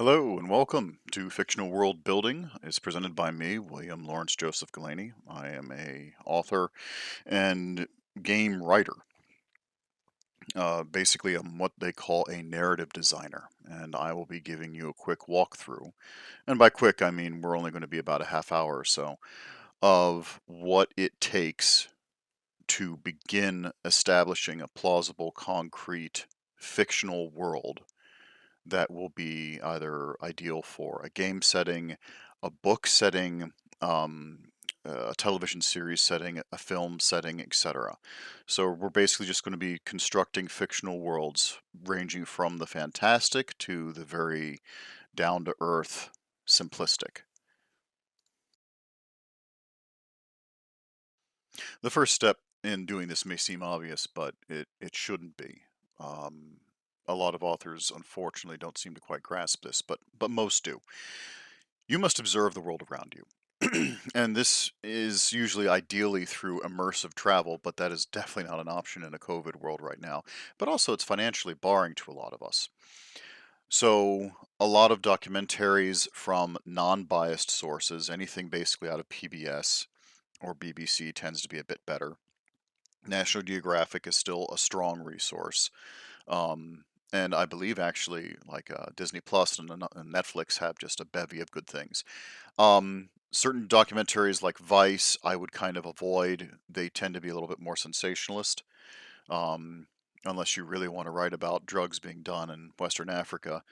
Hello and welcome to Fictional World Building. It's presented by me, William Lawrence Joseph Galaini. I am a author and game writer. Basically, I'm what they call a narrative designer, and I will be giving you a quick walkthrough. And by quick, I mean we're only going to be about a half hour or so of what it takes to begin establishing a plausible, concrete, fictional world that will be either ideal for a game setting, a book setting, a television series setting, a film setting, etc. So we're basically just going to be constructing fictional worlds ranging from the fantastic to the very down to earth simplistic. The first step in doing this may seem obvious, but it shouldn't be. Um, a lot of authors, unfortunately, don't seem to quite grasp this, but most do. You must observe the world around you. And this is usually ideally through immersive travel, but that is definitely not an option in a COVID world right now. But also, it's financially barring to a lot of us. So, a lot of documentaries from non biased sources, anything basically out of PBS or BBC, tends to be a bit better. National Geographic is still a strong resource. Um, and I believe actually, like Disney Plus and Netflix have just a bevy of good things. Certain documentaries like Vice, I would kind of avoid. They tend to be a little bit more sensationalist. Um, Unless you really want to write about drugs being done in Western Africa,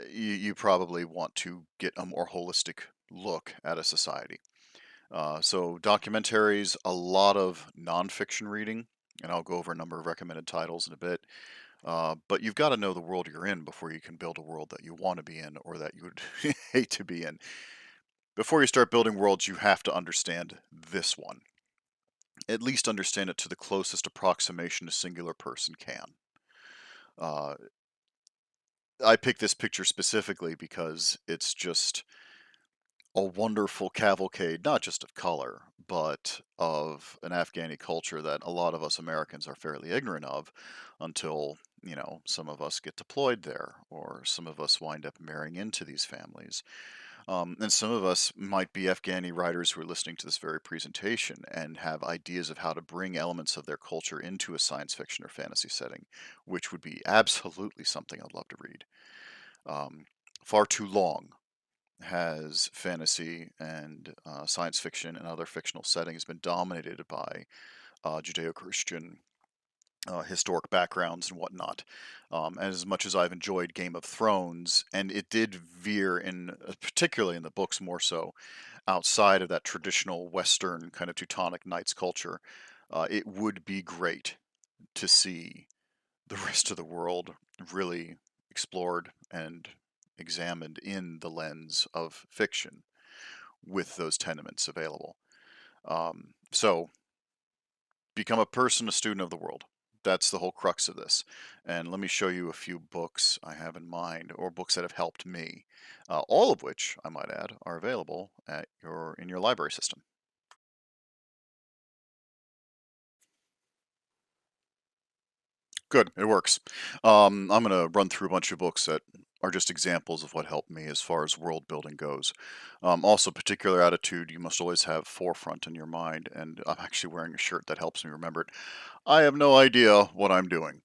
you probably want to get a more holistic look at a society. So documentaries, a lot of nonfiction reading, and I'll go over a number of recommended titles in a bit. But you've got to know the world you're in before you can build a world that you want to be in or that you would hate to be in. Before you start building worlds, you have to understand this one. At least understand it to the closest approximation a singular person can. Uh, I picked this picture specifically because it's just a wonderful cavalcade, not just of color, but of an Afghani culture that a lot of us Americans are fairly ignorant of until, some of us get deployed there or some of us wind up marrying into these families. And some of us might be Afghani writers who are listening to this very presentation and have ideas of how to bring elements of their culture into a science fiction or fantasy setting, which would be absolutely something I'd love to read. Um, Far too long has fantasy and science fiction and other fictional settings been dominated by Judeo-Christian historic backgrounds and whatnot. As much as I've enjoyed Game of Thrones, and it did veer in, particularly in the books more so, outside of that traditional Western kind of Teutonic Knights culture, it would be great to see the rest of the world really explored and examined in the lens of fiction with those tenements available. So become a person, a student of the world. That's the whole crux of this. And let me show you a few books I have in mind, or books that have helped me. All of which, I might add, are available at in your library system. Good, it works. I'm going to run through a bunch of books that are just examples of what helped me as far as world building goes. Also, particular attitude you must always have forefront in your mind, and I'm actually wearing a shirt that helps me remember it. I have no idea what I'm doing.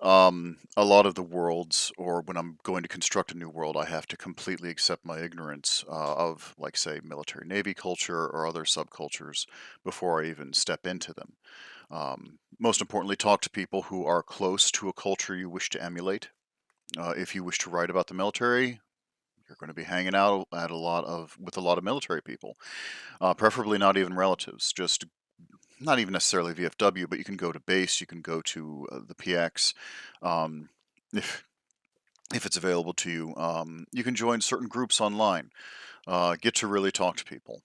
A lot of the worlds, or when I'm going to construct a new world, I have to completely accept my ignorance of, like, say, military Navy culture or other subcultures before I even step into them. Most importantly, talk to people who are close to a culture you wish to emulate. If you wish to write about the military, you're going to be hanging out at a lot of with a lot of military people, preferably not even relatives, just not even necessarily VFW, but you can go to base, you can go to the PX, um, if if it's available to you. You can join certain groups online. Get to really talk to people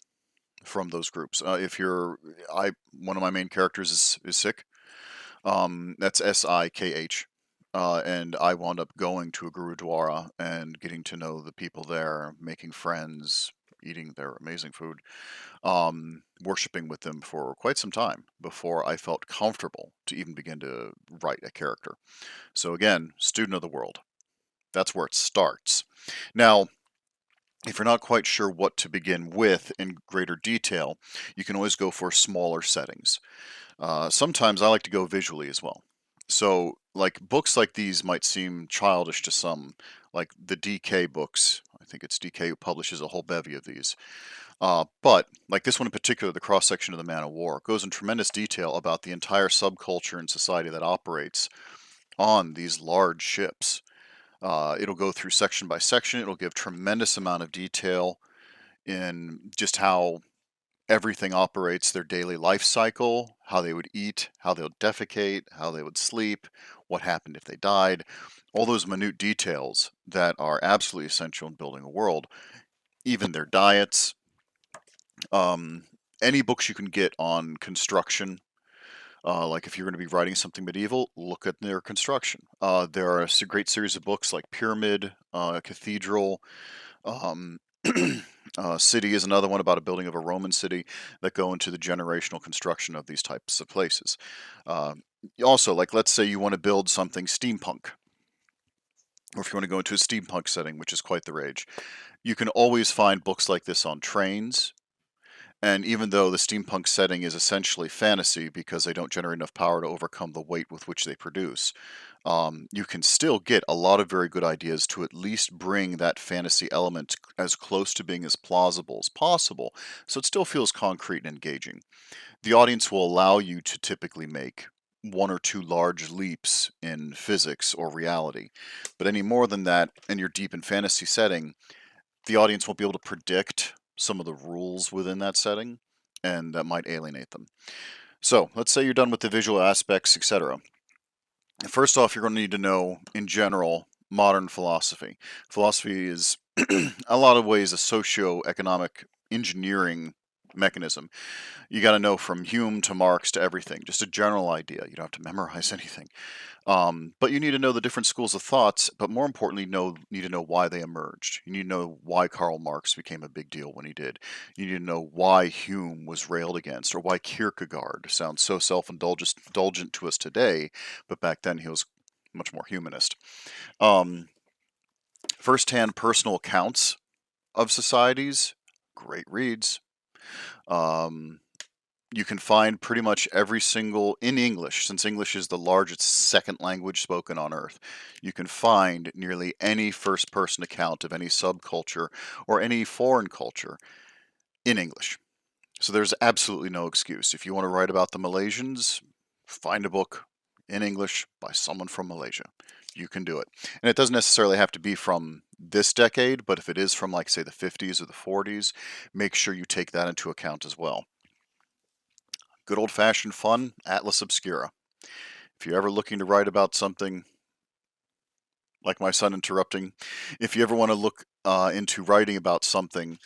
from those groups. If you're, I One of my main characters is sick. That's Sikh. And I wound up going to a Gurudwara and getting to know the people there, making friends, eating their amazing food, worshiping with them for quite some time before I felt comfortable to even begin to write a character. So again, student of the world. That's where it starts. Now, if you're not quite sure what to begin with in greater detail, you can always go for smaller settings. Sometimes I like to go visually as well. So, like books like these might seem childish to some, like the DK books. I think it's DK who publishes a whole bevy of these. But, like this one in particular, the cross section of the Man of War, goes in tremendous detail about the entire subculture and society that operates on these large ships. It'll go through section by section. It'll give tremendous amount of detail in just how everything operates, their daily life cycle, how they would eat, how they would defecate, how they would sleep, what happened if they died, all those minute details that are absolutely essential in building a world, even their diets. Um, any books you can get on construction, like if you're going to be writing something medieval, look at their construction. There are a great series of books like Pyramid, Cathedral, um, City is another one about a building of a Roman city that go into the generational construction of these types of places. Also, like let's say you want to build something steampunk, or if you want to go into a steampunk setting, which is quite the rage, you can always find books like this on trains. And even though the steampunk setting is essentially fantasy because they don't generate enough power to overcome the weight with which they produce, you can still get a lot of very good ideas to at least bring that fantasy element as close to being as plausible as possible, so it still feels concrete and engaging. The audience will allow you to typically make one or two large leaps in physics or reality, but any more than that, and you're deep in fantasy setting, the audience won't be able to predict some of the rules within that setting, and that might alienate them. So let's say you're done with the visual aspects, etc. First off, you're going to need to know, in general, modern philosophy. Philosophy is, a lot of ways, a socio-economic engineering mechanism. You got to know from Hume to Marx to everything, just a general idea. You don't have to memorize anything. But you need to know the different schools of thoughts, but more importantly, need to know why they emerged. You need to know why Karl Marx became a big deal when he did. You need to know why Hume was railed against, or why Kierkegaard sounds so self-indulgent to us today, but back then he was much more humanist. Um, First-hand personal accounts of societies, great reads. Um, you can find pretty much every single, in English, since English is the largest second language spoken on earth, you can find nearly any first person account of any subculture or any foreign culture in English. So there's absolutely no excuse. If you want to write about the Malaysians, find a book in English by someone from Malaysia. You can do it. And it doesn't necessarily have to be from this decade, but if it is from, like, say, the 50s or the 40s, make sure you take that into account as well. Good old-fashioned fun, Atlas Obscura. If you're ever looking to write about something, like my son interrupting, if you ever want to look into writing about something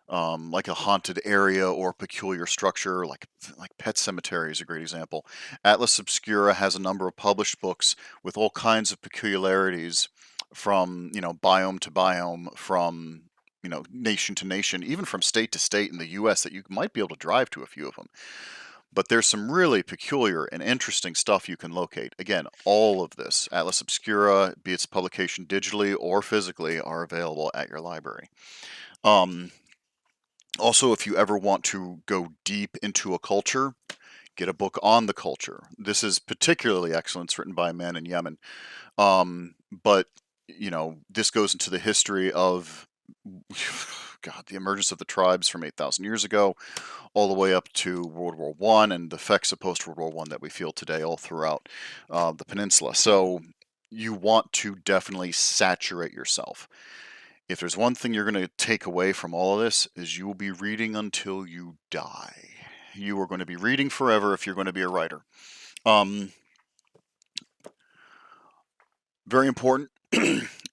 like a haunted area or peculiar structure, like Pet Cemetery is a great example. Atlas Obscura has a number of published books with all kinds of peculiarities from, biome to biome, from, nation to nation, even from state to state in the US, that you might be able to drive to a few of them. But there's some really peculiar and interesting stuff you can locate. Again, all of this, Atlas Obscura, be its publication digitally or physically, are available at your library. Also, if you ever want to go deep into a culture, get a book on the culture. This is particularly excellent. It's written by a man in Yemen. But, this goes into the history of, God, the emergence of the tribes from 8,000 years ago, all the way up to World War I and the effects of post-World War I that we feel today all throughout the peninsula. So you want to definitely saturate yourself. If there's one thing you're going to take away from all of this, is you will be reading until you die. You are going to be reading forever if you're going to be a writer. Very important.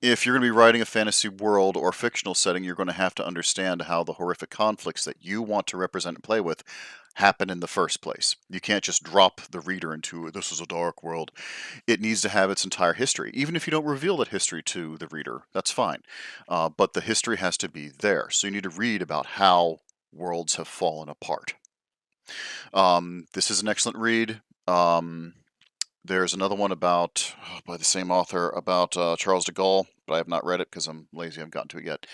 If you're going to be writing a fantasy world or fictional setting, you're going to have to understand how the horrific conflicts that you want to represent and play with happen in the first place. You can't just drop the reader into, this is a dark world. It needs to have its entire history. Even if you don't reveal that history to the reader, that's fine. But the history has to be there. So you need to read about how worlds have fallen apart. This is an excellent read. There's another one about, by the same author, about Charles de Gaulle, but I have not read it because I'm lazy. I haven't gotten to it yet.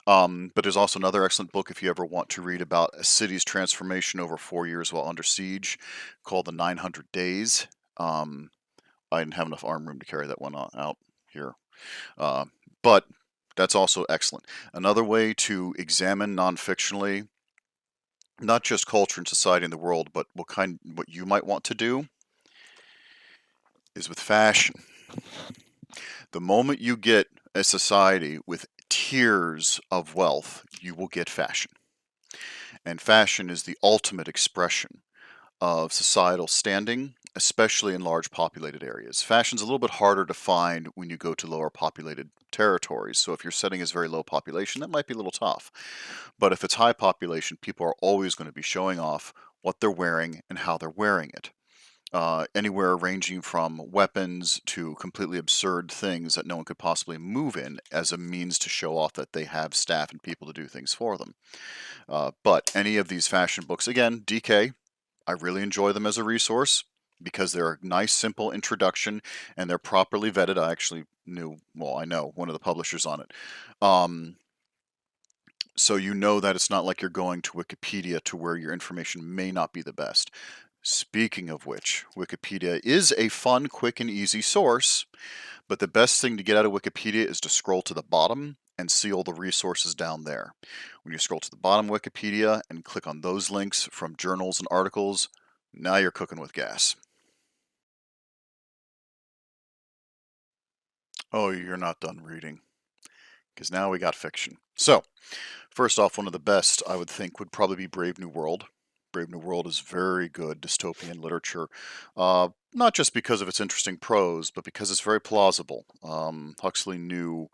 But there's also another excellent book if you ever want to read about a city's transformation over 4 years while under siege, called The 900 Days. Um, I didn't have enough arm room to carry that one out here. Uh, but that's also excellent. Another way to examine non-fictionally, not just culture and society in the world, but what you might want to do, is with fashion. The moment you get a society with tiers of wealth, you will get fashion. And fashion is the ultimate expression of societal standing, especially in large populated areas. Fashion's a little bit harder to find when you go to lower populated territories. So if your setting is very low population, that might be a little tough. But if it's high population, people are always going to be showing off what they're wearing and how they're wearing it. Anywhere ranging from weapons to completely absurd things that no one could possibly move in as a means to show off that they have staff and people to do things for them. But any of these fashion books, again, DK, I really enjoy them as a resource because they're a nice, simple introduction and they're properly vetted. I actually I know one of the publishers on it. Um, so you know that it's not like you're going to Wikipedia to where your information may not be the best. Speaking of which, Wikipedia is a fun, quick, and easy source, but the best thing to get out of Wikipedia is to scroll to the bottom and see all the resources down there. When you scroll to the bottom of Wikipedia and click on those links from journals and articles, now you're cooking with gas. Oh, you're not done reading, because now we got fiction. So, first off, one of the best I would think would probably be Brave New World. Brave New World is very good dystopian literature, not just because of its interesting prose, but because it's very plausible. Huxley knew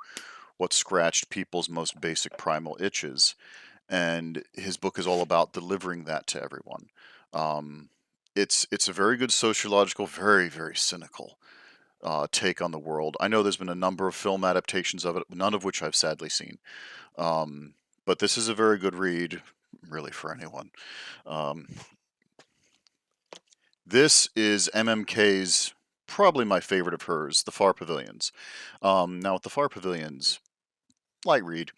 what scratched people's most basic primal itches, and his book is all about delivering that to everyone. Um, it's a very good sociological, very very cynical take on the world. I know there's been a number of film adaptations of it, none of which I've sadly seen. Um, but this is a very good read, really, for anyone. Um, this is MMK's, probably my favorite of hers, The Far Pavilions. Now, with The Far Pavilions, light read.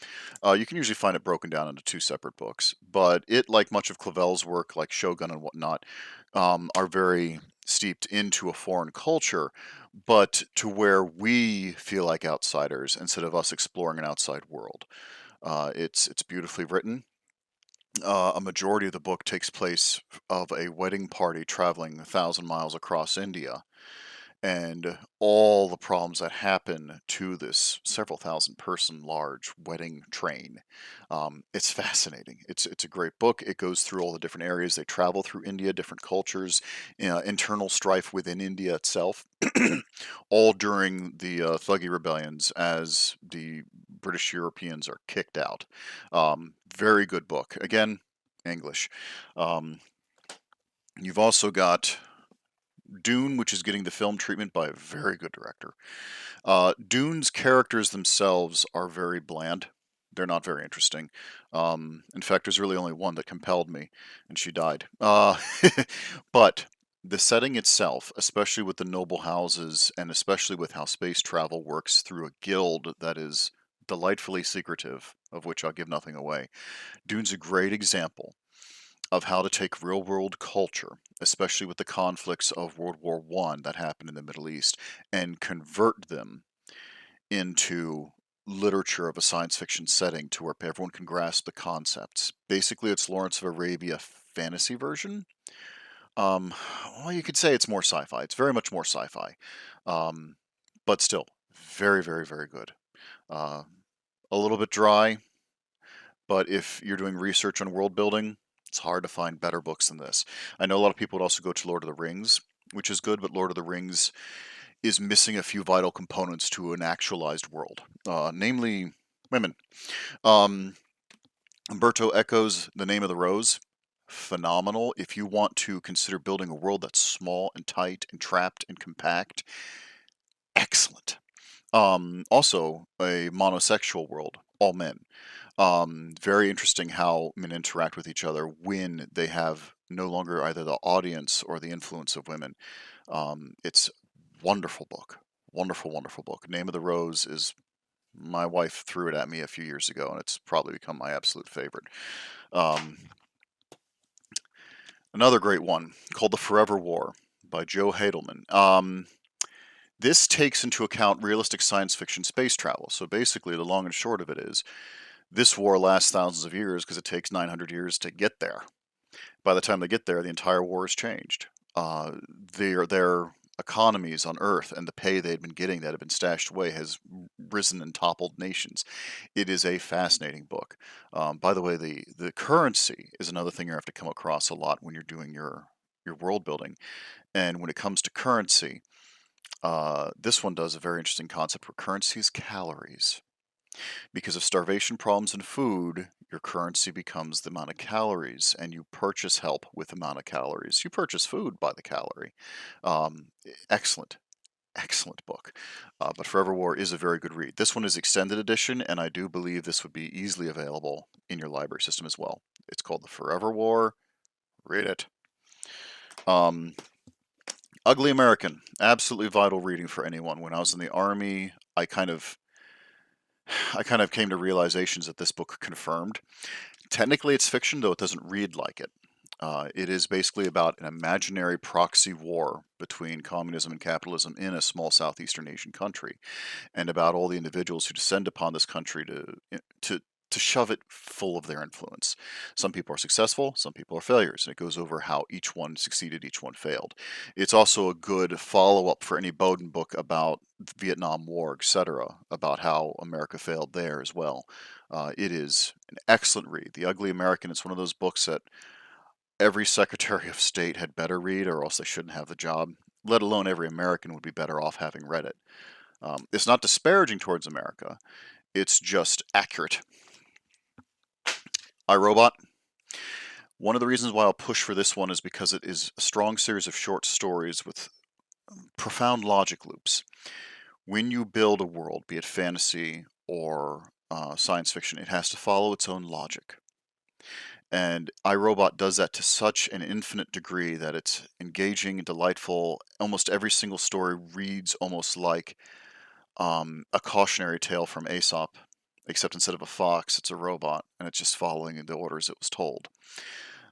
You can usually find it broken down into two separate books, but it, like much of Clavel's work, like Shogun and whatnot, are very steeped into a foreign culture, but to where we feel like outsiders instead of us exploring an outside world. It's beautifully written. A majority of the book takes place of a wedding party traveling 1,000 miles across India, and all the problems that happen to this several thousand person large wedding train. It's fascinating. It's a great book. It goes through all the different areas they travel through India, different cultures, internal strife within India itself, all during the Thuggy rebellions as the British Europeans are kicked out. Very good book. Again, English. Um, you've also got Dune, which is getting the film treatment by a very good director. Dune's characters themselves are very bland. They're not very interesting. In fact, there's really only one that compelled me, and she died. But the setting itself, especially with the noble houses, and especially with how space travel works through a guild that is delightfully secretive, of which I'll give nothing away, Dune's a great example of how to take real world culture, especially with the conflicts of World War One that happened in the Middle East, and convert them into literature of a science fiction setting to where everyone can grasp the concepts. Basically, it's Lawrence of Arabia fantasy version. Um, well, you could say it's more sci-fi. It's very much more sci-fi, um, but still very, very, very good. Uh, a little bit dry, but if you're doing research on world building, it's hard to find better books than this. I know a lot of people would also go to Lord of the Rings, which is good, but Lord of the Rings is missing a few vital components to an actualized world, namely women. Um, Umberto Eco's The Name of the Rose, phenomenal. If you want to consider building a world that's small and tight and trapped and compact, excellent. Also, a monosexual world, all men. Very interesting how men interact with each other when they have no longer either the audience or the influence of women. It's Wonderful book. Wonderful, wonderful book. Name of the Rose is my wife threw it at me a few years ago, and it's probably become my absolute favorite. Um, Another great one called The Forever War by Joe Hadelman. This takes into account realistic science fiction space travel. So basically, the long and short of it is this war lasts thousands of years because it takes 900 years to get there. By the time they get there, the entire war has changed. Their economies on Earth and the pay they had been getting that had been stashed away has risen and toppled nations. It is a fascinating book. By the way, the currency is another thing you have to come across a lot when you're doing your world building. And when it comes to currency, this one does a very interesting concept where currency is calories. Because of starvation problems in food, your currency becomes the amount of calories, and you purchase help with the amount of calories. You purchase food by the calorie. Excellent, excellent book. But Forever War is a very good read. This one is extended edition, and I do believe this would be easily available in your library system as well. It's called The Forever War. Read it. Ugly American, absolutely vital reading for anyone. When I was in the army, I kind of came to realizations that this book confirmed. Technically, it's fiction, though it doesn't read like it. It is basically about an imaginary proxy war between communism and capitalism in a small southeastern Asian country, and about all the individuals who descend upon this country to shove it full of their influence. Some people are successful, some people are failures, and it goes over how each one succeeded, each one failed. It's also a good follow-up for any Bowden book about the Vietnam War, etc., about how America failed there as well. It is an excellent read. The Ugly American is one of those books that every Secretary of State had better read, or else they shouldn't have the job. Let alone every American would be better off having read it. It's not disparaging towards America. It's just accurate. iRobot. One of the reasons why I'll push for this one is because it is a strong series of short stories with profound logic loops. When you build a world, be it fantasy or science fiction, it has to follow its own logic. And iRobot does that to such an infinite degree that it's engaging and delightful. Almost every single story reads almost like a cautionary tale from Aesop, except instead of a fox, it's a robot, and it's just following the orders it was told.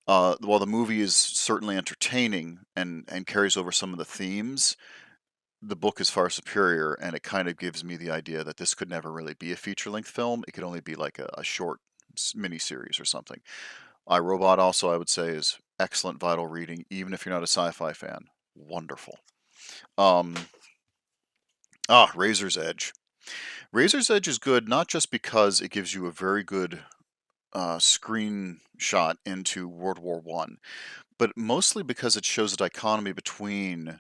While the movie is certainly entertaining and carries over some of the themes, the book is far superior, and it kind of gives me the idea that this could never really be a feature-length film. It could only be like a short mini-series or something. iRobot also, I would say, is excellent, vital reading, even if you're not a sci-fi fan. Wonderful. Um, Razor's Edge. Razor's Edge is good not just because it gives you a very good screenshot into World War One, but mostly because it shows a dichotomy between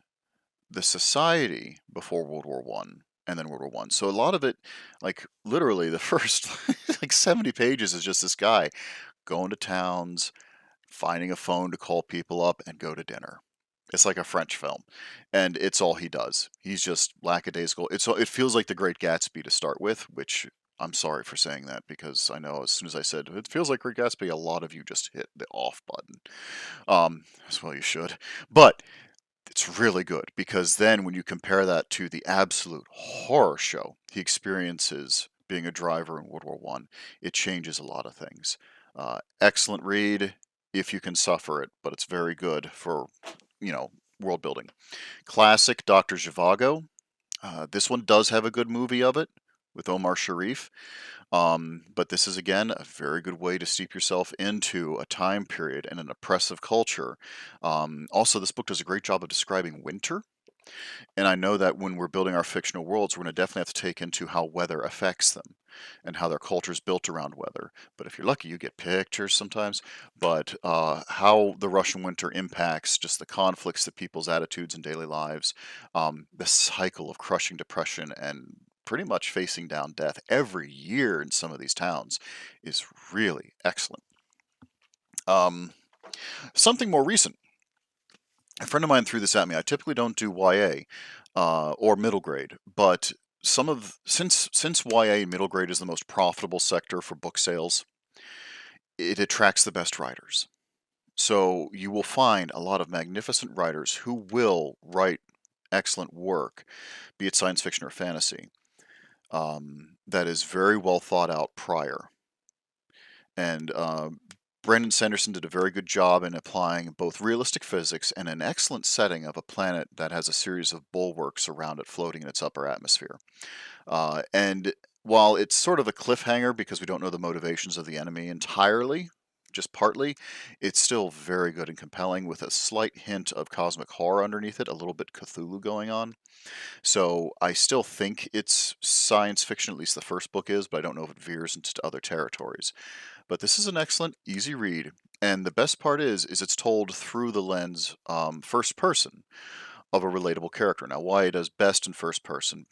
the society before World War One and then World War One. So a lot of it, like literally the first like 70 pages is just this guy going to towns, finding a phone to call people up and go to dinner. It's like a French film, and it's all he does. He's just lackadaisical. It feels like The Great Gatsby to start with, which I'm sorry for saying that because I know as soon as I said it feels like Great Gatsby, a lot of you just hit the off button. As well you should. But it's really good because then when you compare that to the absolute horror show he experiences being a driver in World War One, it changes a lot of things. Excellent read if you can suffer it, but it's very good for, you know, world building. Classic Dr. Zhivago. This one does have a good movie of it with Omar Sharif. But this is again a very good way to steep yourself into a time period and an oppressive culture. Also, this book does a great job of describing winter. And I know that when we're building our fictional worlds, we're going to definitely have to take into how weather affects them and how their culture is built around weather. But if you're lucky, you get pictures sometimes. But how the Russian winter impacts just the conflicts that people's attitudes and daily lives, the cycle of crushing depression and pretty much facing down death every year in some of these towns is really excellent. Um, Something more recent. A friend of mine threw this at me. I typically don't do YA or middle grade, but since YA and middle grade is the most profitable sector for book sales, it attracts the best writers. So you will find a lot of magnificent writers who will write excellent work, be it science fiction or fantasy, that is very well thought out prior. And Brandon Sanderson did a very good job in applying both realistic physics and an excellent setting of a planet that has a series of bulwarks around it floating in its upper atmosphere. And while it's sort of a cliffhanger because we don't know the motivations of the enemy entirely, just partly, it's still very good and compelling with a slight hint of cosmic horror underneath it, a little bit Cthulhu going on. So I still think it's science fiction, at least the first book is, but I don't know if it veers into other territories. But this is an excellent, easy read. And the best part is it's told through the lens, first person, of a relatable character. Now, why it does best in first person,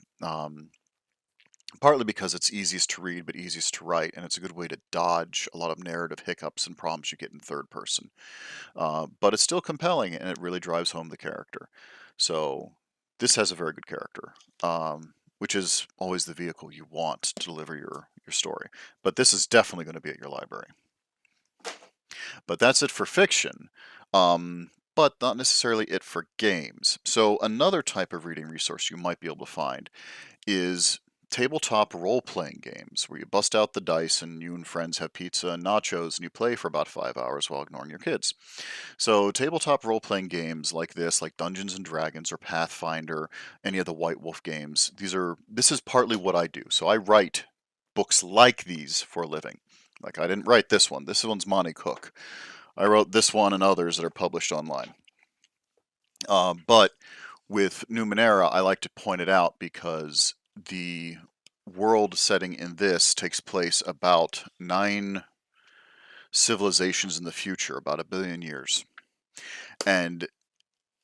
partly because it's easiest to read but easiest to write, and it's a good way to dodge a lot of narrative hiccups and problems you get in third person. But it's still compelling, and it really drives home the character. So this has a very good character, which is always the vehicle you want to deliver your story. But this is definitely going to be at your library. But that's it for fiction. But not necessarily it for games. So another type of reading resource you might be able to find is tabletop role-playing games where you bust out the dice and you and friends have pizza and nachos and you play for about 5 hours while ignoring your kids. So tabletop role-playing games like this, like Dungeons and Dragons or Pathfinder, any of the White Wolf games, this is partly what I do. So I write books like these for a living. Like I didn't write this one. This one's Monty Cook. I wrote this one and others that are published online. But with Numenera, I like to point it out because the world setting in this takes place about 9 civilizations in the future, about 1 billion years. And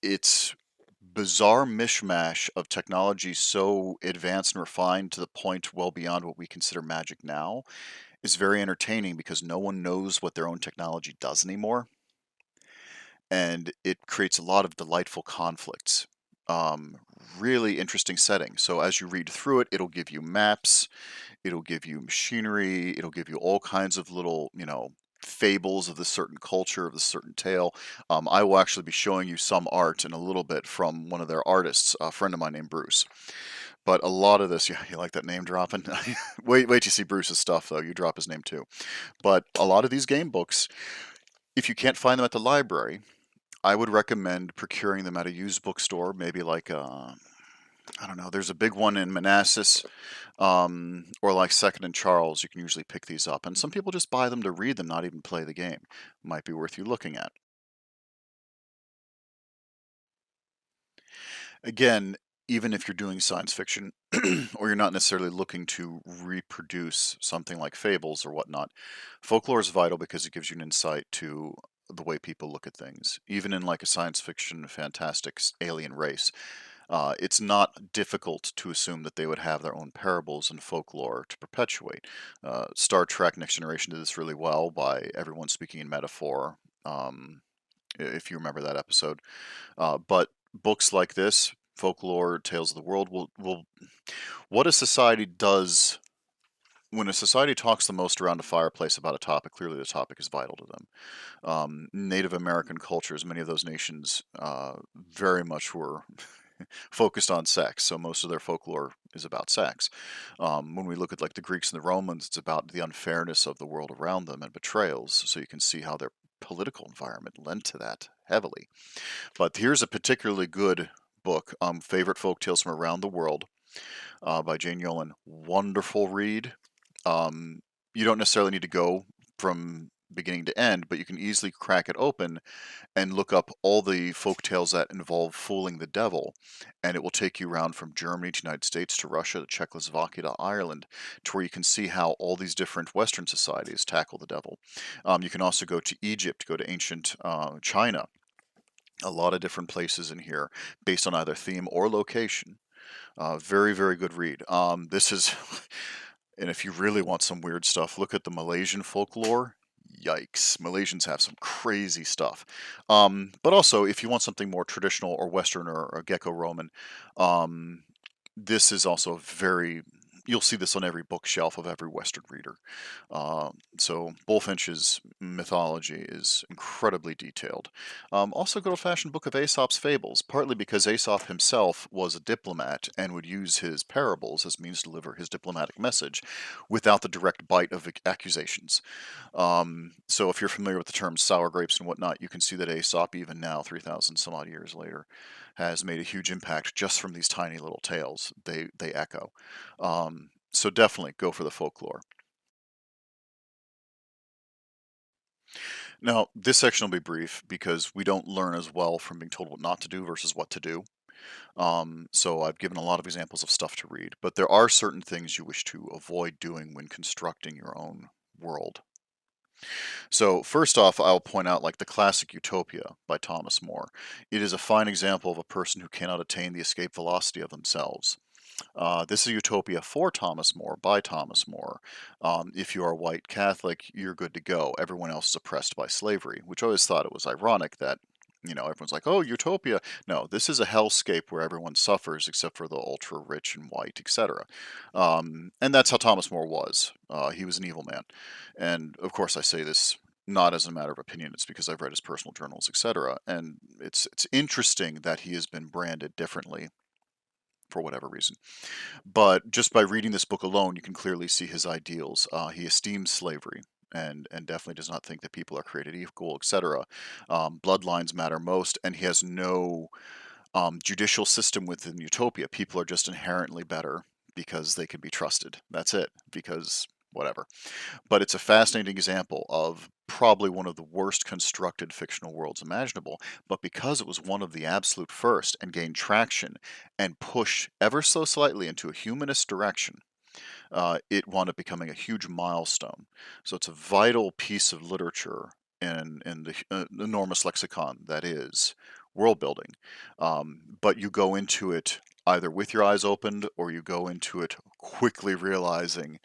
it's bizarre mishmash of technology so advanced and refined to the point well beyond what we consider magic now is very entertaining because no one knows what their own technology does anymore. And it creates a lot of delightful conflicts. Um, Really interesting setting. So as you read through it, it'll give you maps, it'll give you machinery, it'll give you all kinds of little, fables of this certain culture, of this certain tale. I will actually be showing you some art in a little bit from one of their artists, a friend of mine named Bruce. But a lot of this, yeah, you like that name dropping? Wait till you see Bruce's stuff, though. You drop his name too. But a lot of these game books, if you can't find them at the library, I would recommend procuring them at a used bookstore, maybe like I don't know. There's a big one in Manassas, or like Second and Charles. You can usually pick these up, and some people just buy them to read them, not even play the game. Might be worth you looking at. Again, even if you're doing science fiction, or you're not necessarily looking to reproduce something like fables or whatnot, folklore is vital because it gives you an insight to the way people look at things. Even in like a science fiction, fantastic alien race, it's not difficult to assume that they would have their own parables and folklore to perpetuate. Star Trek Next Generation did this really well by everyone speaking in metaphor, if you remember that episode. But books like this, folklore, tales of the world, will what a society does. When a society talks the most around a fireplace about a topic, clearly the topic is vital to them. Native American cultures, many of those nations very much were focused on sex, so most of their folklore is about sex. When we look at like the Greeks and the Romans, it's about the unfairness of the world around them and betrayals, so you can see how their political environment lent to that heavily. But here's a particularly good book, Favorite Folk Tales from Around the World, by Jane Yolen. Wonderful read. You don't necessarily need to go from beginning to end, but you can easily crack it open and look up all the folk tales that involve fooling the devil, and it will take you around from Germany to United States to Russia to Czechoslovakia to Ireland, to where you can see how all these different Western societies tackle the devil. You can also go to Egypt, go to ancient China. A lot of different places in here based on either theme or location. Very, very good read. This is, and if you really want some weird stuff, look at the Malaysian folklore. Yikes. Malaysians have some crazy stuff. But also, if you want something more traditional or Western or Gecko Roman, this is also very You'll see this on every bookshelf of every Western reader. So Bullfinch's mythology is incredibly detailed. Also, good old-fashioned book of Aesop's Fables, partly because Aesop himself was a diplomat and would use his parables as means to deliver his diplomatic message without the direct bite of accusations. So if you're familiar with the terms sour grapes and whatnot, you can see that Aesop, even now, 3,000 some odd years later, has made a huge impact just from these tiny little tales. They echo. So definitely go for the folklore. Now, this section will be brief because we don't learn as well from being told what not to do versus what to do. So I've given a lot of examples of stuff to read, but there are certain things you wish to avoid doing when constructing your own world. So first off, I'll point out like the classic Utopia by Thomas More. It is a fine example of a person who cannot attain the escape velocity of themselves. This is Utopia for Thomas More by Thomas More. If you are white Catholic, you're good to go. Everyone else is oppressed by slavery, which I always thought it was ironic that, everyone's like, oh, Utopia. No, this is a hellscape where everyone suffers except for the ultra rich and white, etc. And that's how Thomas More was. He was an evil man. And of course, I say this not as a matter of opinion, it's because I've read his personal journals, etc. And it's interesting that he has been branded differently for whatever reason. But just by reading this book alone, you can clearly see his ideals. He esteems slavery and definitely does not think that people are created equal, etc. Bloodlines matter most, and he has no judicial system within Utopia. People are just inherently better because they can be trusted. That's it, because whatever. But it's a fascinating example of probably one of the worst constructed fictional worlds imaginable. But because it was one of the absolute first and gained traction and pushed ever so slightly into a humanist direction, it wound up becoming a huge milestone. So it's a vital piece of literature in the enormous lexicon that is world building. But you go into it either with your eyes opened or you go into it quickly realizing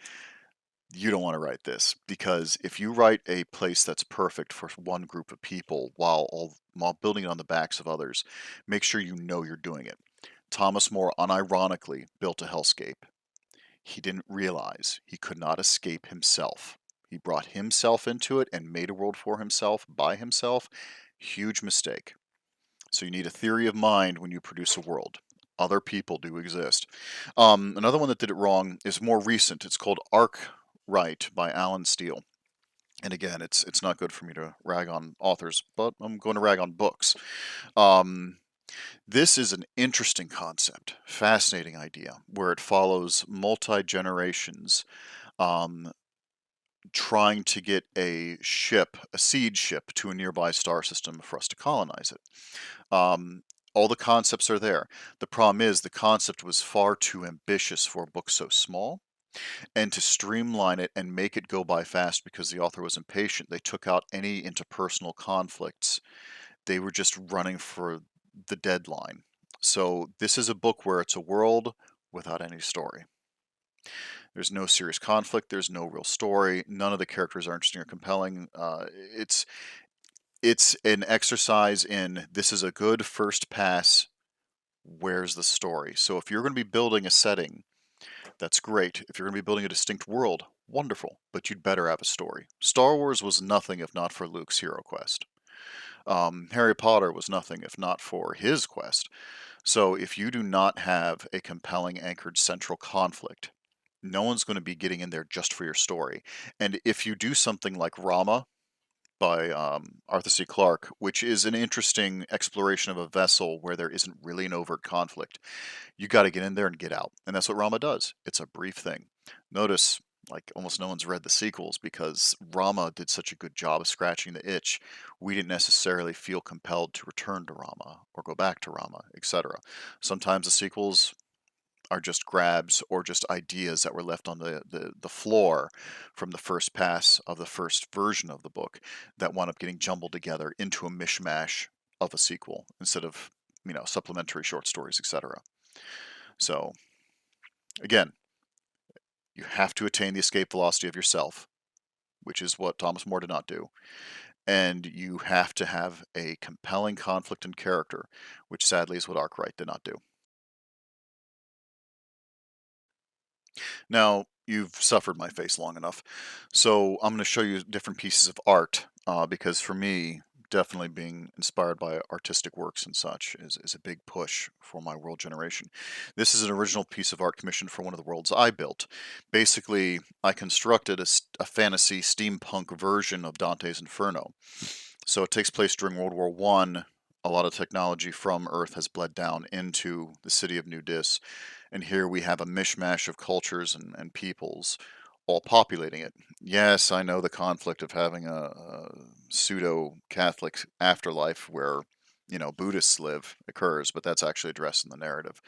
you don't want to write this, because if you write a place that's perfect for one group of people while building it on the backs of others, make sure you know you're doing it. Thomas More unironically built a hellscape. He didn't realize he could not escape himself. He brought himself into it and made a world for himself by himself. Huge mistake. So you need a theory of mind when you produce a world. Other people do exist. Another one that did it wrong is more recent. It's called Arc Right by Alan Steele. And again, it's not good for me to rag on authors, but I'm going to rag on books. Um, this is an interesting concept, fascinating idea, where it follows multi-generations um, trying to get a ship, a seed ship, to a nearby star system for us to colonize it. All the concepts are there. The problem is the concept was far too ambitious for a book so small. And to streamline it and make it go by fast because the author was impatient, they took out any interpersonal conflicts. They were just running for the deadline. So this is a book where it's a world without any story. There's no serious conflict. There's no real story. None of the characters are interesting or compelling. It's an exercise in this is a good first pass. Where's the story? So if you're going to be building a setting, that's great. If you're going to be building a distinct world, wonderful. But you'd better have a story. Star Wars was nothing if not for Luke's hero quest. Harry Potter was nothing if not for his quest. So if you do not have a compelling anchored central conflict, no one's going to be getting in there just for your story. And if you do something like Rama by Arthur C. Clarke, which is an interesting exploration of a vessel where there isn't really an overt conflict, you got to get in there and get out. And that's what Rama does. It's a brief thing. Notice, like, almost no one's read the sequels because Rama did such a good job of scratching the itch. We didn't necessarily feel compelled to return to Rama or go back to Rama, etc. Sometimes the sequels are just grabs or just ideas that were left on the floor from the first pass of the first version of the book that wound up getting jumbled together into a mishmash of a sequel instead of, supplementary short stories, etc. So, again, you have to attain the escape velocity of yourself, which is what Thomas More did not do. And you have to have a compelling conflict and character, which sadly is what Arkwright did not do. Now, you've suffered my face long enough, so I'm going to show you different pieces of art because for me, definitely being inspired by artistic works and such is a big push for my world generation. This is an original piece of art commissioned for one of the worlds I built. Basically, I constructed a fantasy steampunk version of Dante's Inferno. So it takes place during World War One. A lot of technology from Earth has bled down into the city of New Dis, and here we have a mishmash of cultures and peoples all populating it. Yes, I know the conflict of having a pseudo-Catholic afterlife where, Buddhists live occurs, but that's actually addressed in the narrative,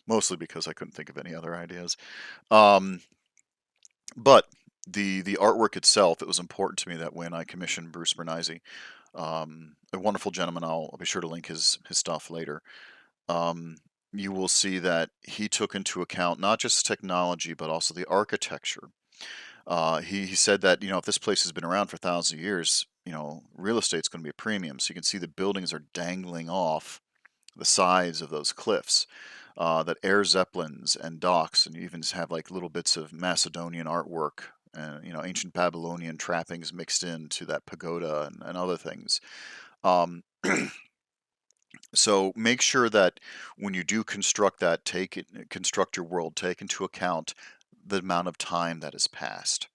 mostly because I couldn't think of any other ideas. Um, but the artwork itself, it was important to me that when I commissioned Bruce Bernisi, a wonderful gentleman. I'll be sure to link his stuff later. Um, you will see that he took into account not just technology but also the architecture. He said that if this place has been around for thousands of years, real estate's going to be a premium. So you can see the buildings are dangling off the sides of those cliffs. That air zeppelins and docks, and you even have like little bits of Macedonian artwork and ancient Babylonian trappings mixed into that pagoda and other things. Um, so make sure that when you do construct that, construct your world, take into account the amount of time that has passed.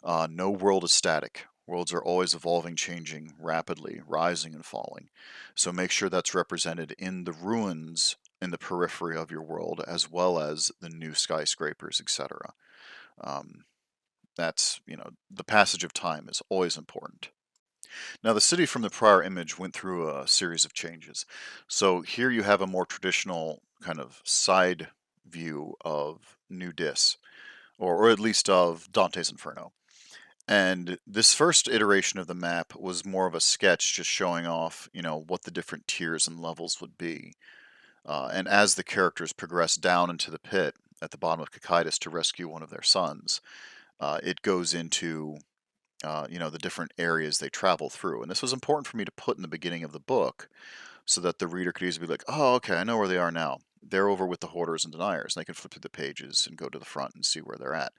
No world is static. Worlds are always evolving, changing rapidly, rising and falling. So make sure that's represented in the ruins in the periphery of your world, as well as the new skyscrapers, etc. Um, the passage of time is always important. Now, the city from the prior image went through a series of changes. So here you have a more traditional kind of side view of New Dis, or at least of Dante's Inferno. And this first iteration of the map was more of a sketch just showing off, what the different tiers and levels would be. And as the characters progress down into the pit at the bottom of Cocytus to rescue one of their sons, it goes into, the different areas they travel through. And this was important for me to put in the beginning of the book so that the reader could easily be like, oh, okay, I know where they are now. They're over with the hoarders and deniers. And they can flip through the pages and go to the front and see where they're at.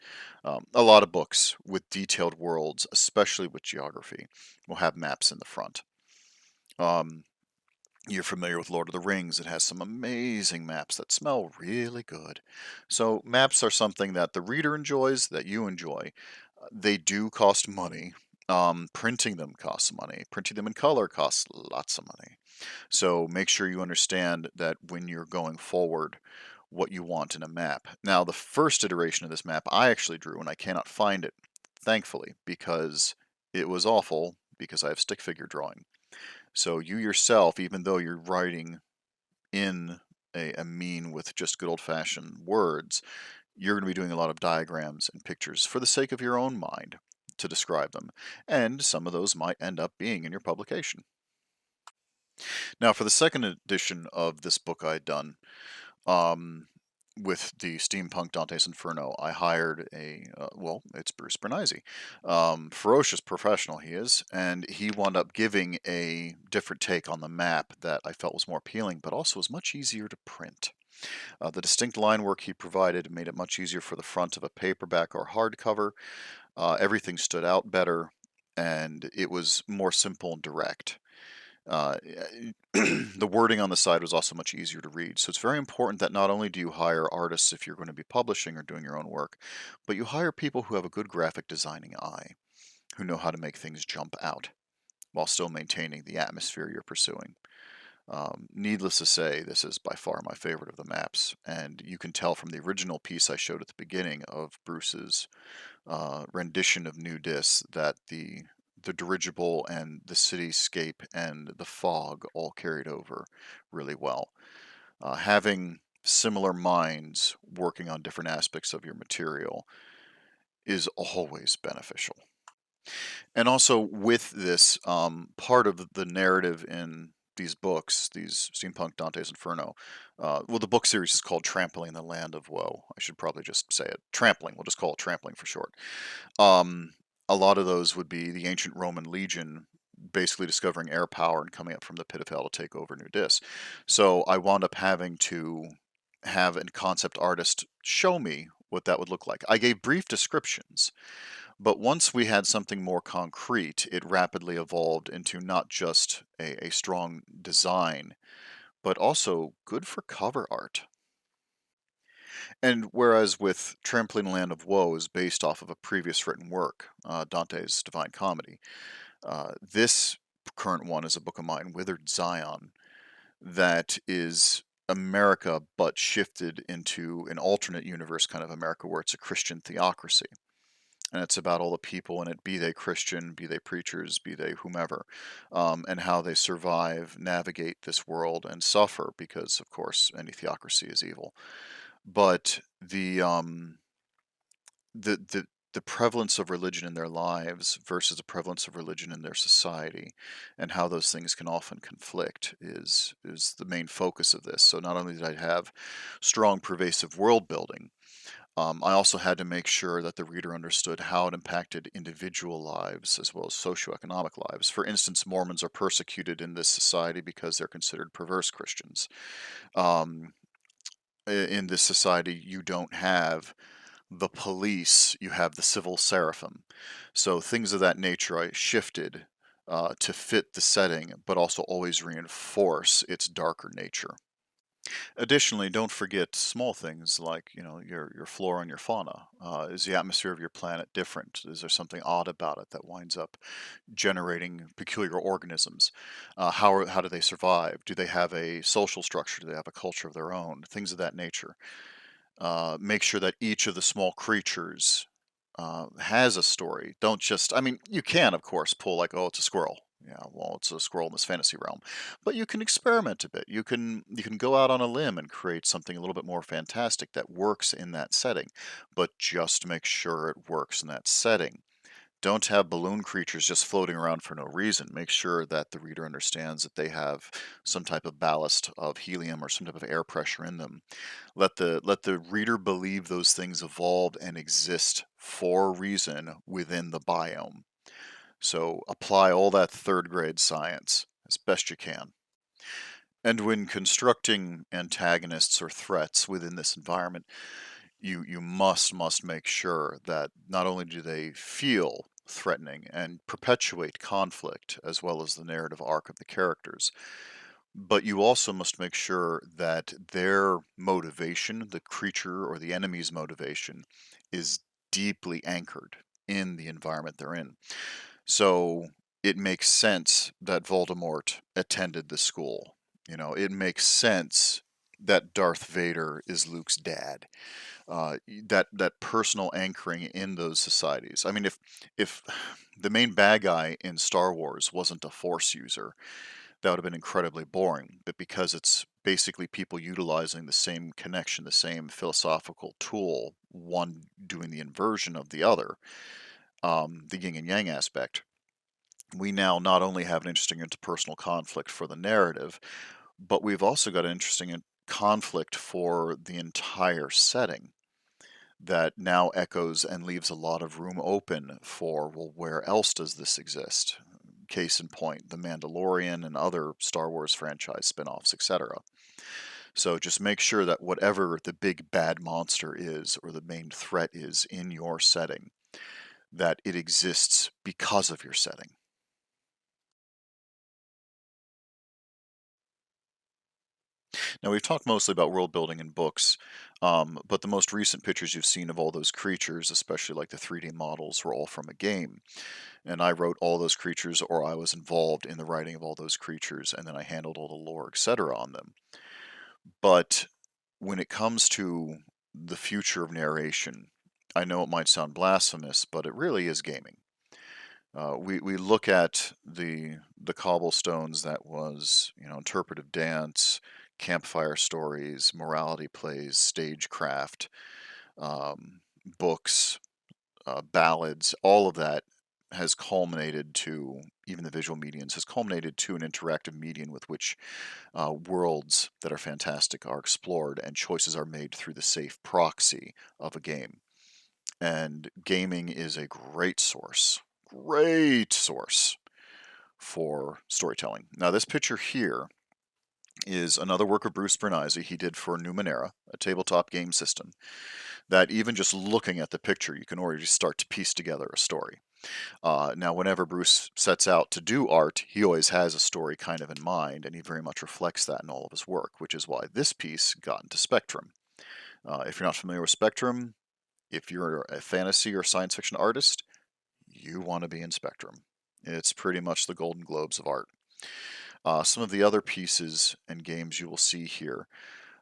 A lot of books with detailed worlds, especially with geography, will have maps in the front. Um, you're familiar with Lord of the Rings. It has some amazing maps that smell really good. So maps are something that the reader enjoys, that you enjoy. They do cost money. Printing them costs money. Printing them in color costs lots of money. So make sure you understand that when you're going forward, what you want in a map. Now, the first iteration of this map I actually drew, and I cannot find it, thankfully, because it was awful because I have stick figure drawing. So you yourself, even though you're writing in a mean with just good old-fashioned words, you're going to be doing a lot of diagrams and pictures for the sake of your own mind to describe them. And some of those might end up being in your publication. Now, for the second edition of this book I had done, um, with the steampunk Dante's Inferno, I hired well, it's Bruce Bernisi. Ferocious professional he is, and he wound up giving a different take on the map that I felt was more appealing, but also was much easier to print. The distinct line work he provided made it much easier for the front of a paperback or hardcover. Everything stood out better, and it was more simple and direct. Uh, the wording on the side was also much easier to read. So it's very important that not only do you hire artists if you're going to be publishing or doing your own work, but you hire people who have a good graphic designing eye, who know how to make things jump out while still maintaining the atmosphere you're pursuing. Needless to say, this is by far my favorite of the maps, and you can tell from the original piece I showed at the beginning of Bruce's rendition of New Dis that the dirigible and the cityscape and the fog all carried over really well. Having similar minds working on different aspects of your material is always beneficial. And also with this, part of the narrative in these books, these Steampunk Dante's Inferno, well, the book series is called Trampling the Land of Woe. I should probably just say it. Trampling. We'll just call it Trampling for short. Um, a lot of those would be the ancient Roman legion basically discovering air power and coming up from the pit of hell to take over New Dis. So I wound up having to have a concept artist show me what that would look like. I gave brief descriptions, but once we had something more concrete, it rapidly evolved into not just a strong design, but also good for cover art. And whereas with Trampling Land of Woe is based off of a previous written work, Dante's Divine Comedy, this current one is a book of mine, Withered Zion, that is America but shifted into an alternate universe kind of America where it's a Christian theocracy. And it's about all the people in it, be they Christian, be they preachers, be they whomever, and how they survive, navigate this world, and suffer because, of course, any theocracy is evil. But the prevalence of religion in their lives versus the prevalence of religion in their society, and how those things can often conflict, is the main focus of this. So not only did I have strong, pervasive world building, I also had to make sure that the reader understood how it impacted individual lives as well as socioeconomic lives. For instance, Mormons are persecuted in this society because they're considered perverse Christians. Um, in this society, you don't have the police, you have the civil seraphim. So things of that nature I shifted to fit the setting, but also always reinforce its darker nature. Additionally, don't forget small things like, your flora and your fauna. Is the atmosphere of your planet different? Is there something odd about it that winds up generating peculiar organisms? How do they survive? Do they have a social structure? Do they have a culture of their own? Things of that nature. Make sure that each of the small creatures has a story. Don't just, I mean, you can, of course, pull like, oh, it's a squirrel. Yeah, well, it's a squirrel in this fantasy realm, but you can experiment a bit. You can go out on a limb and create something a little bit more fantastic that works in that setting, but just make sure it works in that setting. Don't have balloon creatures just floating around for no reason. Make sure that the reader understands that they have some type of ballast of helium or some type of air pressure in them. Let the reader believe those things evolved and exist for a reason within the biome. So apply all that third grade science as best you can. And when constructing antagonists or threats within this environment, you must make sure that not only do they feel threatening and perpetuate conflict as well as the narrative arc of the characters, but you also must make sure that their motivation, the creature or the enemy's motivation, is deeply anchored in the environment they're in. So it makes sense that Voldemort attended the school. It makes sense that Darth Vader is Luke's dad. That personal anchoring in those societies. I mean, if the main bad guy in Star Wars wasn't a Force user, that would have been incredibly boring. But because it's basically people utilizing the same connection, the same philosophical tool, one doing the inversion of the other, the yin and yang aspect, we now not only have an interesting interpersonal conflict for the narrative, but we've also got an interesting conflict for the entire setting that now echoes and leaves a lot of room open for, well, where else does this exist? Case in point, The Mandalorian and other Star Wars franchise spin-offs, etc. So just make sure that whatever the big bad monster is or the main threat is in your setting, that it exists because of your setting. Now, we've talked mostly about world building in books, but the most recent pictures you've seen of all those creatures, especially like the 3D models, were all from a game. And I wrote all those creatures, or I was involved in the writing of all those creatures, and then I handled all the lore, etc. on them. But when it comes to the future of narration, I know it might sound blasphemous, but it really is gaming. We look at the cobblestones that was, interpretive dance, campfire stories, morality plays, stagecraft, books, ballads, all of that has culminated to, even the visual mediums, has culminated to an interactive medium with which worlds that are fantastic are explored and choices are made through the safe proxy of a game. And gaming is a great source for storytelling. Now, this picture here is another work of Bruce Bernisi he did for Numenera, a tabletop game system, that even just looking at the picture, you can already start to piece together a story. Now, whenever Bruce sets out to do art, he always has a story kind of in mind, and he very much reflects that in all of his work, which is why this piece got into Spectrum. If you're not familiar with Spectrum, if you're a fantasy or science fiction artist, you want to be in Spectrum. It's pretty much the Golden Globes of art. Some of the other pieces and games you will see here.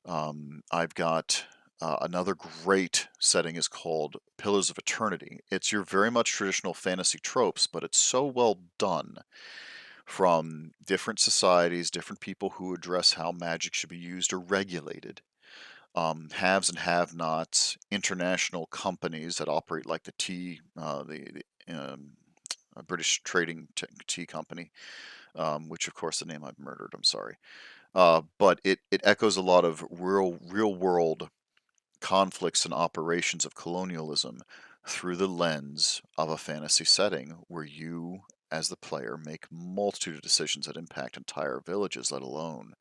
I've got another great setting is called Pillars of Eternity. It's your very much traditional fantasy tropes, but it's so well done from different societies, different people who address how magic should be used or regulated. Haves and have-nots, international companies that operate like the British Trading Tea Company, which of course the name I've murdered. I'm sorry, but it echoes a lot of real world conflicts and operations of colonialism through the lens of a fantasy setting where you, as the player, make multitude of decisions that impact entire villages, let alone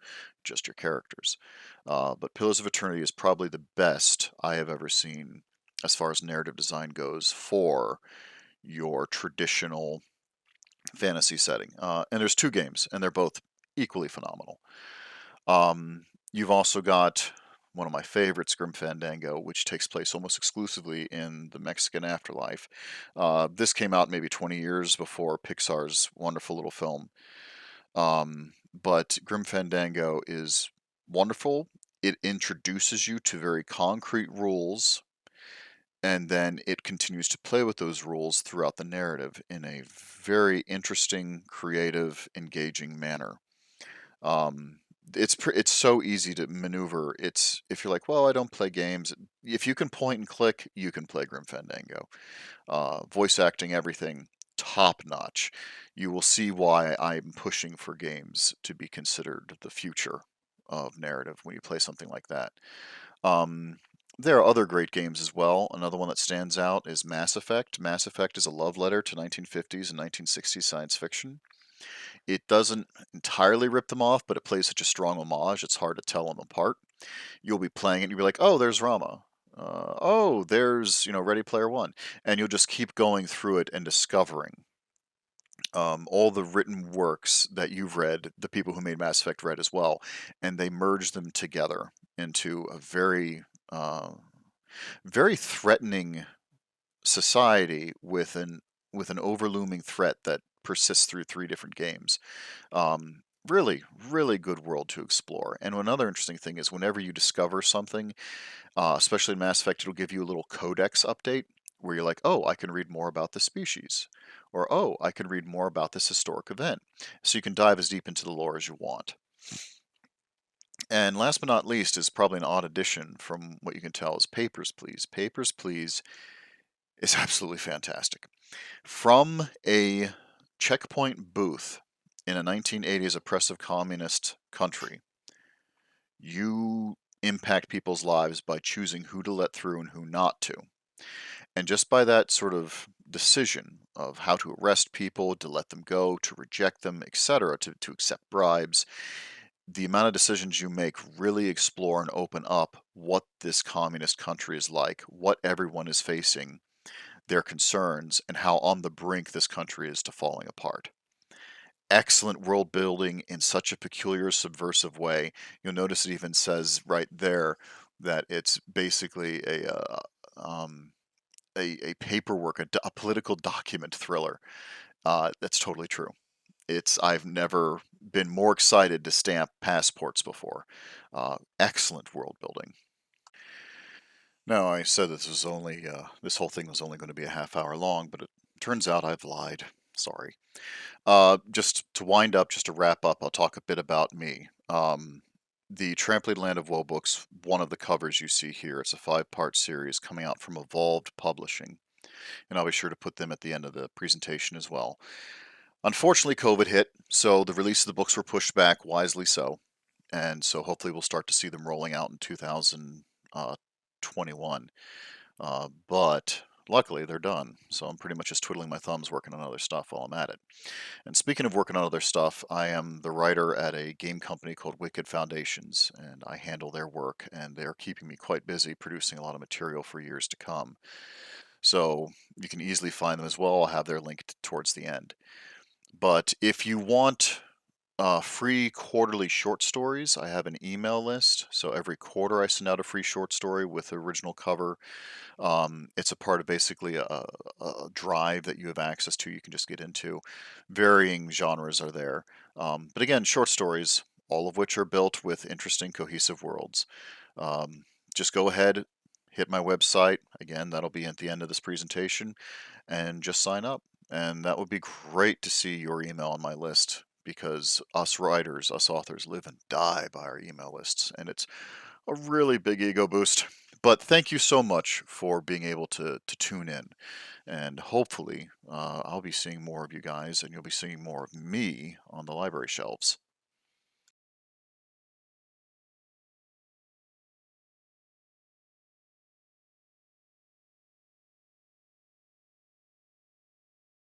just your characters. But Pillars of Eternity is probably the best I have ever seen as far as narrative design goes for your traditional fantasy setting. And there's two games, and they're both equally phenomenal. You've also got one of my favorites, Grim Fandango, which takes place almost exclusively in the Mexican afterlife. This came out maybe 20 years before Pixar's wonderful little film. But Grim Fandango is wonderful. It introduces you to very concrete rules, and then it continues to play with those rules throughout the narrative in a very interesting, creative, engaging manner. Um, it's so easy to maneuver. It's if you're like, well, I don't play games. If you can point and click, you can play Grim Fandango. Voice acting, everything top notch. You will see why I'm pushing for games to be considered the future of narrative when you play something like that. Um, there are other great games as well. Another one that stands out is Mass Effect. Mass Effect is a love letter to 1950s and 1960s science fiction. It doesn't entirely rip them off, but it plays such a strong homage, it's hard to tell them apart. You'll be playing it and you'll be like, oh, there's Rama. Oh, there's, Ready Player One. And you'll just keep going through it and discovering all the written works that you've read, the people who made Mass Effect read as well, and they merge them together into a very threatening society with an overlooming threat that persists through three different games. Really, really good world to explore. And another interesting thing is whenever you discover something, especially in Mass Effect, it'll give you a little codex update where you're like, oh, I can read more about this species. Or, oh, I can read more about this historic event. So you can dive as deep into the lore as you want. And last but not least is probably an odd addition from what you can tell is Papers, Please. Papers, Please is absolutely fantastic. From a checkpoint booth in a 1980s oppressive communist country, you impact people's lives by choosing who to let through and who not to. And just by that sort of decision of how to arrest people, to let them go, to reject them, etc., to accept bribes, the amount of decisions you make really explore and open up what this communist country is like, what everyone is facing, their concerns, and how on the brink this country is to falling apart. Excellent world building in such a peculiar, subversive way. You'll notice it even says right there that it's basically a paperwork, a political document thriller. That's totally true. I've never been more excited to stamp passports before. Excellent world building. Now, I said this whole thing was only going to be a half hour long, but it turns out I've lied. Sorry. Just to wind up, just to wrap up, I'll talk a bit about me. The Trampoline Land of Woe books, one of the covers you see here, it's a 5-part series coming out from Evolved Publishing, and I'll be sure to put them at the end of the presentation as well. Unfortunately, COVID hit, so the release of the books were pushed back, wisely so, and so hopefully we'll start to see them rolling out in 2021. But luckily they're done. So I'm pretty much just twiddling my thumbs working on other stuff while I'm at it. And speaking of working on other stuff, I am the writer at a game company called Wicked Foundations, and I handle their work, and they're keeping me quite busy producing a lot of material for years to come. So you can easily find them as well. I'll have their link towards the end. But if you want free quarterly short stories, I have an email list. So every quarter I send out a free short story with the original cover. It's a part of basically a drive that you have access to. You can just get into. Varying genres are there. But again, short stories, all of which are built with interesting, cohesive worlds. Um, just go ahead, hit my website. Again, that'll be at the end of this presentation, and just sign up. And that would be great to see your email on my list because us writers, us authors live and die by our email lists, and it's a really big ego boost. But thank you so much for being able to tune in. And hopefully, I'll be seeing more of you guys, and you'll be seeing more of me on the library shelves.